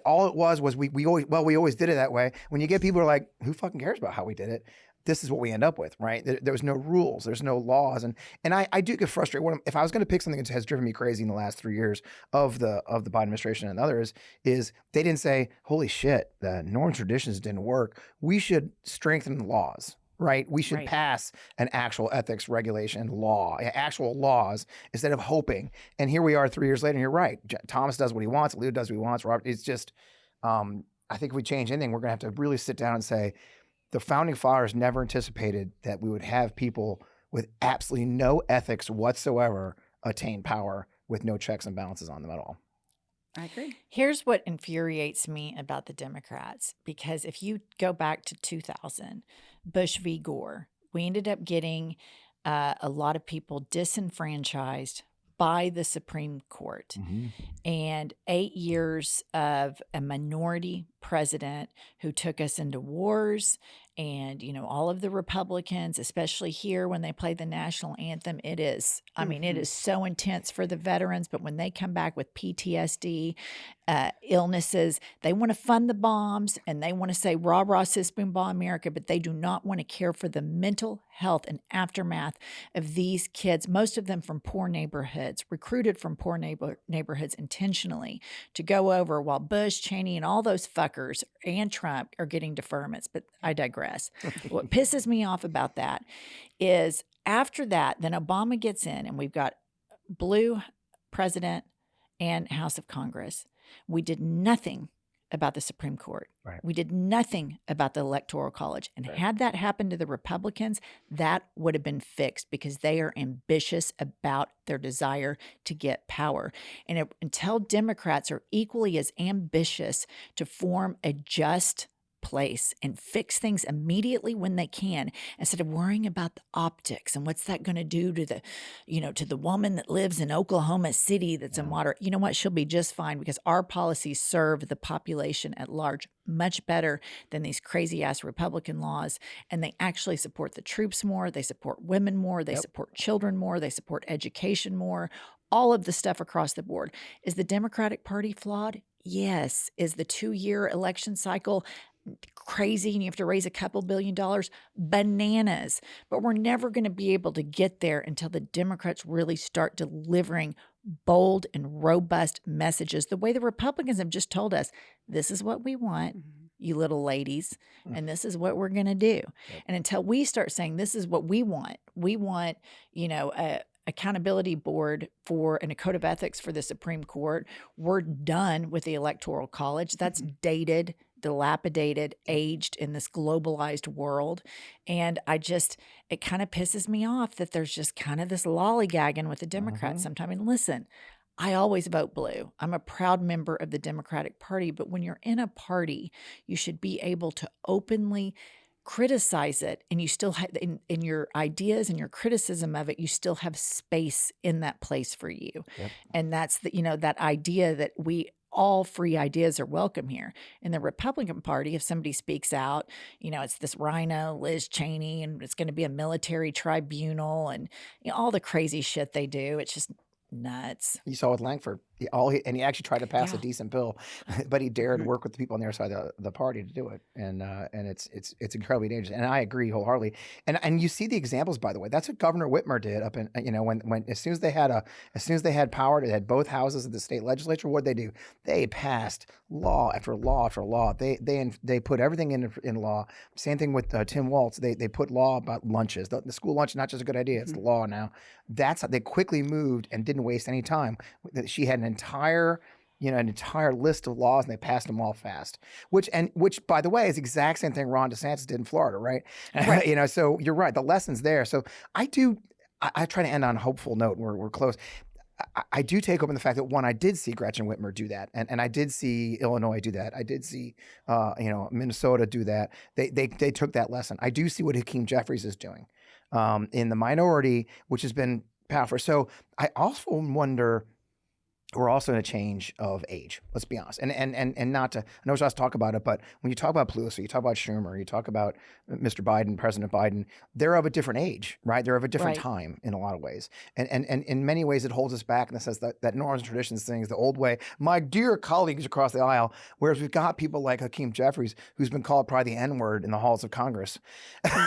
S2: all it was we always did it that way. When you get people who are like, who fucking cares about how we did it? This is what we end up with, right? There was no rules, there's no laws, and I do get frustrated. If I was going to pick something that has driven me crazy in the last 3 years of the Biden administration and others, is they didn't say, holy shit, the norms traditions didn't work. We should strengthen the laws. Right? We should pass an actual ethics regulation law, actual laws, instead of hoping. And here we are 3 years later, and you're right. Thomas does what he wants. Leo does what he wants. Robert, it's just, I think if we change anything, we're going to have to really sit down and say, the founding fathers never anticipated that we would have people with absolutely no ethics whatsoever attain power with no checks and balances on them at all.
S5: I agree.
S4: Here's what infuriates me about the Democrats, because if you go back to 2000, Bush v. Gore, we ended up getting a lot of people disenfranchised by the Supreme Court. And 8 years of a minority president who took us into wars, and, all of the Republicans, especially here when they play the national anthem, it is so intense for the veterans. But when they come back with PTSD, illnesses, they want to fund the bombs and they want to say, rah, rah, sis, boom, bah, America, but they do not want to care for the mental health and aftermath of these kids, most of them from poor neighborhoods, recruited from poor neighborhoods intentionally to go over, while Bush, Cheney, and all those fuckers and Trump are getting deferments. But I digress. What pisses me off about that is after that, then Obama gets in and we've got blue president and House of Congress. We did nothing about the Supreme Court.
S2: Right.
S4: We did nothing about the Electoral College. And
S2: Right.
S4: had that happened to the Republicans, that would have been fixed because they are ambitious about their desire to get power. And until Democrats are equally as ambitious to form a just place and fix things immediately when they can, instead of worrying about the optics and what's that going to do to the, to the woman that lives in Oklahoma City that's in water. You know what? She'll be just fine because our policies serve the population at large much better than these crazy ass Republican laws. And they actually support the troops more. They support women more. They support children more. They support education more. All of the stuff across the board. Is the Democratic Party flawed? Yes. Is the 2-year election cycle crazy and you have to raise a couple $1 billion? Bananas. But we're never going to be able to get there until the Democrats really start delivering bold and robust messages the way the Republicans have just told us. This is what we want, you little ladies, and this is what we're going to do. And until we start saying this is what we want a accountability board and a code of ethics for the Supreme Court. We're done with the Electoral College. That's dated, dilapidated, aged in this globalized world. And it kind of pisses me off that there's just kind of this lollygagging with the Democrats sometimes. And listen, I always vote blue. I'm a proud member of the Democratic Party, but when you're in a party, you should be able to openly criticize it, and you still have in your ideas and your criticism of it, you still have space in that place for you. And that's that idea that all free ideas are welcome here. In the Republican Party, if somebody speaks out, it's this rhino, Liz Cheney, and it's going to be a military tribunal and all the crazy shit they do. It's just nuts.
S2: You saw with Langford, he actually tried to pass a decent bill, but he dared work with the people on their side of the party to do it, and it's incredibly dangerous. And I agree wholeheartedly. And you see the examples, by the way. That's what Governor Whitmer did up in when as soon as they had power, they had both houses of the state legislature. What did they do? They passed law after law after law. They put everything in law. Same thing with Tim Walz. They put law about lunches. The school lunch is not just a good idea; it's the law now. That's how they quickly moved and didn't waste any time. She had an entire list of laws, and they passed them all fast. Which, by the way, is the exact same thing Ron DeSantis did in Florida, right? Right. So you're right. The lessons there. So I try to end on a hopeful note, and we're close. I do take open the fact that one, I did see Gretchen Whitmer do that, and I did see Illinois do that. I did see, Minnesota do that. They took that lesson. I do see what Hakeem Jeffries is doing, in the minority, which has been powerful. So I also wonder. We're also in a change of age. Let's be honest, and not to. I know we're supposed to talk about it, but when you talk about Pelosi, you talk about Schumer, you talk about Mr. Biden, President Biden. They're of a different age, right? They're of a different time in a lot of ways, and in many ways it holds us back in the sense that norms and traditions things the old way. My dear colleagues across the aisle, whereas we've got people like Hakeem Jeffries, who's been called probably the N-word in the halls of Congress.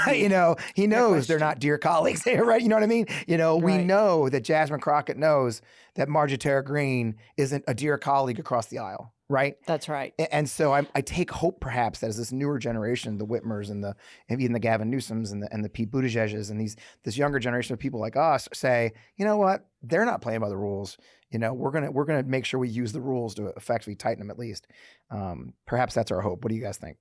S2: He knows they're not dear colleagues, right? You know what I mean? We know that Jasmine Crockett knows that Marjorie Taylor Greene isn't a dear colleague across the aisle, right?
S4: That's right.
S2: And so I take hope perhaps that as this newer generation, the Whitmers and even the Gavin Newsoms and the Pete Buttigeg's and this younger generation of people like us say, you know what, they're not playing by the rules. We're gonna make sure we use the rules to effectively tighten them at least. Perhaps that's our hope. What do you guys think?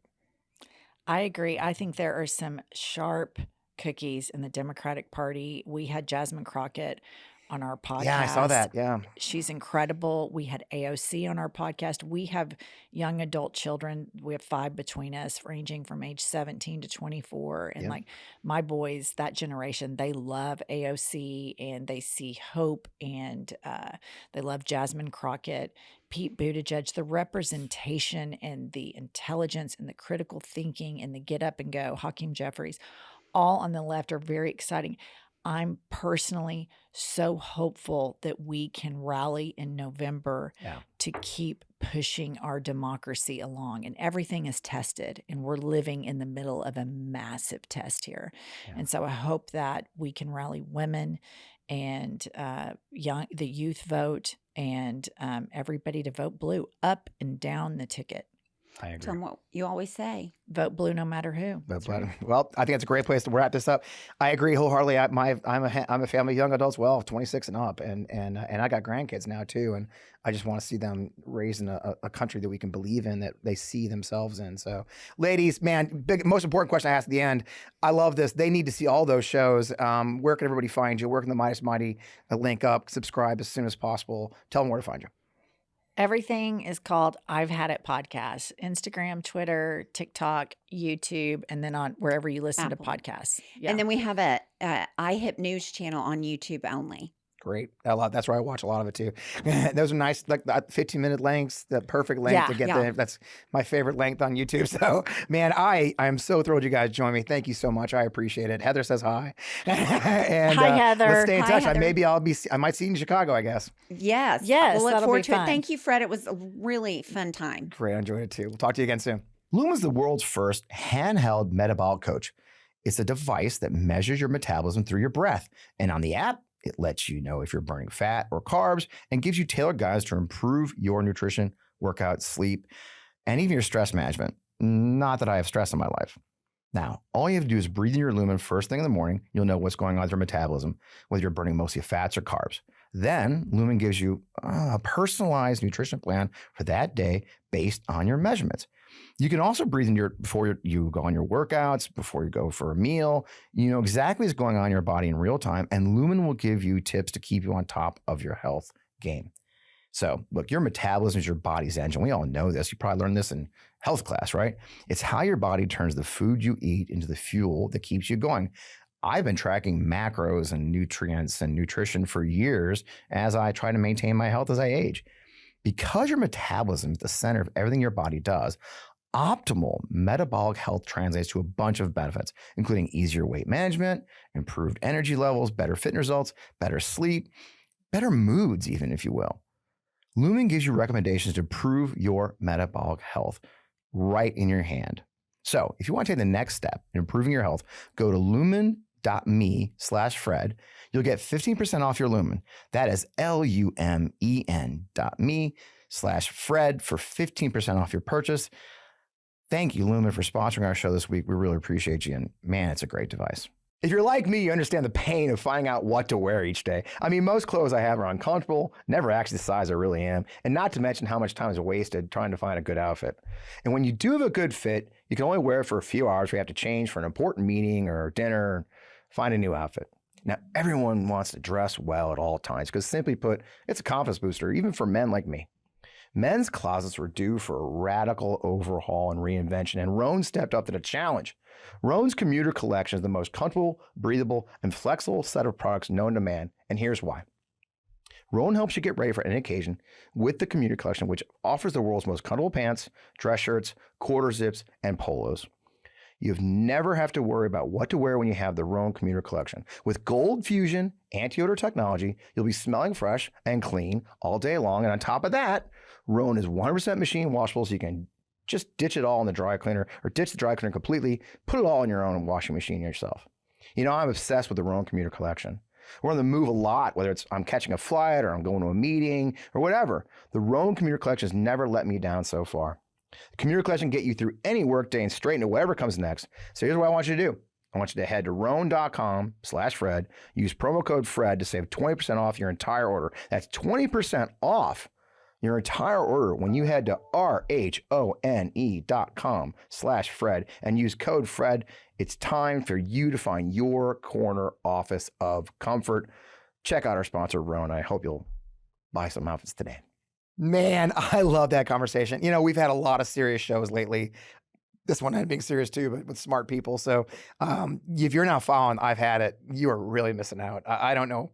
S4: I agree. I think there are some sharp cookies in the Democratic Party. We had Jasmine Crockett on our podcast.
S2: Yeah, I saw that. Yeah.
S4: She's incredible. We had AOC on our podcast. We have young adult children. We have 5 between us, ranging from age 17 to 24. And like my boys, that generation, they love AOC and they see hope, and they love Jasmine Crockett, Pete Buttigieg, the representation and the intelligence and the critical thinking and the get up and go, Hakeem Jeffries, all on the left are very exciting. I'm personally so hopeful that we can rally in November to keep pushing our democracy along. And everything is tested, and we're living in the middle of a massive test here. Yeah. And so I hope that we can rally women and the youth vote, and everybody to vote blue up and down the ticket.
S2: I agree.
S5: Tell them what you always say.
S4: Vote blue no matter who.
S2: Well, I think that's a great place to wrap this up. I agree wholeheartedly. I'm a family of young adults, 26 and up, and I got grandkids now too, and I just want to see them raised in a country that we can believe in, that they see themselves in. So, ladies, man, most important question I asked at the end. I love this. They need to see all those shows. Where can everybody find you? Where can the Midas Mighty link up? Subscribe as soon as possible. Tell them where to find you.
S4: Everything is called I've Had It Podcast. Instagram, Twitter, TikTok, YouTube, and then on wherever you listen
S5: Apple.
S4: to podcasts.
S5: And then we have a iHip News channel on YouTube only.
S2: Great. That's where I watch a lot of it too. Those are nice, like 15-minute lengths, the perfect length to get that's my favorite length on YouTube. So, man, I am so thrilled you guys joined me. Thank you so much. I appreciate it. Heather says hi. And,
S4: hi, Heather.
S2: Let's stay in touch.
S5: Heather.
S2: I might see you in Chicago, I guess.
S5: Yes.
S4: Yes,
S5: We'll look
S4: that'll
S5: forward
S4: be
S5: to it.
S4: fun.
S5: Thank you, Fred. It was a really fun time.
S2: Great. I enjoyed it too. We'll talk to you again soon. Lumen is the world's first handheld metabolic coach. It's a device that measures your metabolism through your breath. And on the app, it lets you know if you're burning fat or carbs and gives you tailored guides to improve your nutrition, workout, sleep, and even your stress management. Not that I have stress in my life. Now, all you have to do is breathe in your Lumen first thing in the morning. You'll know what's going on with your metabolism, whether you're burning mostly fats or carbs. Then Lumen gives you a personalized nutrition plan for that day based on your measurements. You can also breathe in before you go on your workouts, before you go for a meal. You know exactly what's going on in your body in real time, and Lumen will give you tips to keep you on top of your health game. So, look, your metabolism is your body's engine. We all know this. You probably learned this in health class, right? It's how your body turns the food you eat into the fuel that keeps you going. I've been tracking macros and nutrients and nutrition for years as I try to maintain my health as I age. Because your metabolism is the center of everything your body does, optimal metabolic health translates to a bunch of benefits, including easier weight management, improved energy levels, better fitness results, better sleep, better moods even, if you will. Lumen gives you recommendations to improve your metabolic health right in your hand. So if you want to take the next step in improving your health, go to lumen.me/Fred. You'll get 15% off your Lumen. That is lumen.me/Fred for 15% off your purchase. Thank you, Lumen, for sponsoring our show this week. We really appreciate you. And man, it's a great device. If you're like me, you understand the pain of finding out what to wear each day. I mean, most clothes I have are uncomfortable, never actually the size I really am, and not to mention how much time is wasted trying to find a good outfit. And when you do have a good fit, you can only wear it for a few hours. We have to change for an important meeting or dinner and find a new outfit. Now, everyone wants to dress well at all times because, simply put, it's a confidence booster, even for men like me. Men's closets were due for a radical overhaul and reinvention, and Rhone stepped up to the challenge. Rhone's commuter collection is the most comfortable, breathable, and flexible set of products known to man, and here's why. Rhone helps you get ready for any occasion with the commuter collection, which offers the world's most comfortable pants, dress shirts, quarter zips, and polos. You've never have to worry about what to wear when you have the Rhone commuter collection. With Gold Fusion anti-odor technology, you'll be smelling fresh and clean all day long. And on top of that, Rhone is 100% machine washable, so you can just ditch it all in the dry cleaner or ditch the dry cleaner completely, put it all in your own washing machine yourself. You know, I'm obsessed with the Rhone commuter collection. We're on the move a lot, whether it's I'm catching a flight or I'm going to a meeting or whatever. The Rhone commuter collection has never let me down so far. The commuter collection can get you through any workday and straight into whatever comes next. So here's what I want you to do. I want you to head to Rhone.com/Fred. Use promo code Fred to save 20% off your entire order. That's 20% off your entire order when you head to RHONE.com/Fred and use code Fred. It's time for you to find your corner office of comfort. Check out our sponsor, Rhone. I hope you'll buy some outfits today. Man, I love that conversation. You know, we've had a lot of serious shows lately. This one had being serious too, but with smart people. So if you're not following I've Had It, you are really missing out. I don't know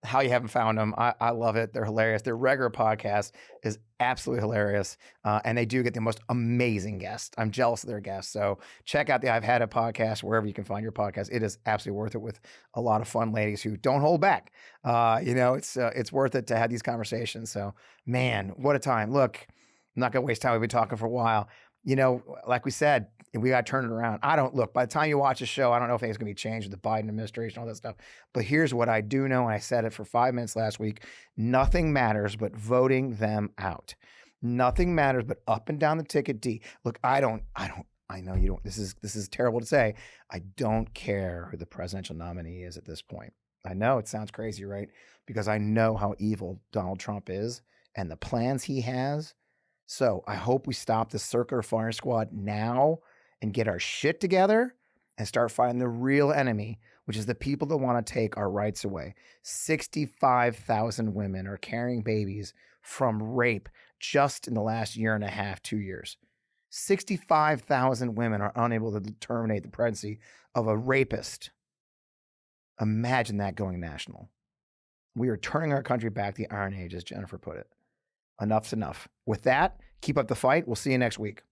S2: how you haven't found them. I love it. They're hilarious. Their regular podcast is absolutely hilarious. And they do get the most amazing guests. I'm jealous of their guests. So check out the I've Had It podcast, wherever you can find your podcast. It is absolutely worth it with a lot of fun ladies who don't hold back. You know, it's worth it to have these conversations. So man, what a time. Look, I'm not going to waste time. We've been talking for a while. You know, like we said, we got to turn it around. By the time you watch the show, I don't know if anything's going to be changed with the Biden administration, all that stuff. But here's what I do know, and I said it for 5 minutes last week. Nothing matters but voting them out. Nothing matters but up and down the ticket, D. Look, I know you don't. This is terrible to say. I don't care who the presidential nominee is at this point. I know it sounds crazy, right? Because I know how evil Donald Trump is and the plans he has. So I hope we stop the circular fire squad now and get our shit together and start fighting the real enemy, which is the people that want to take our rights away. 65,000 women are carrying babies from rape just in the last year and a half, 2 years. 65,000 women are unable to terminate the pregnancy of a rapist. Imagine that going national. We are turning our country back to the Iron Age, as Jennifer put it. Enough's enough. With that, keep up the fight. We'll see you next week.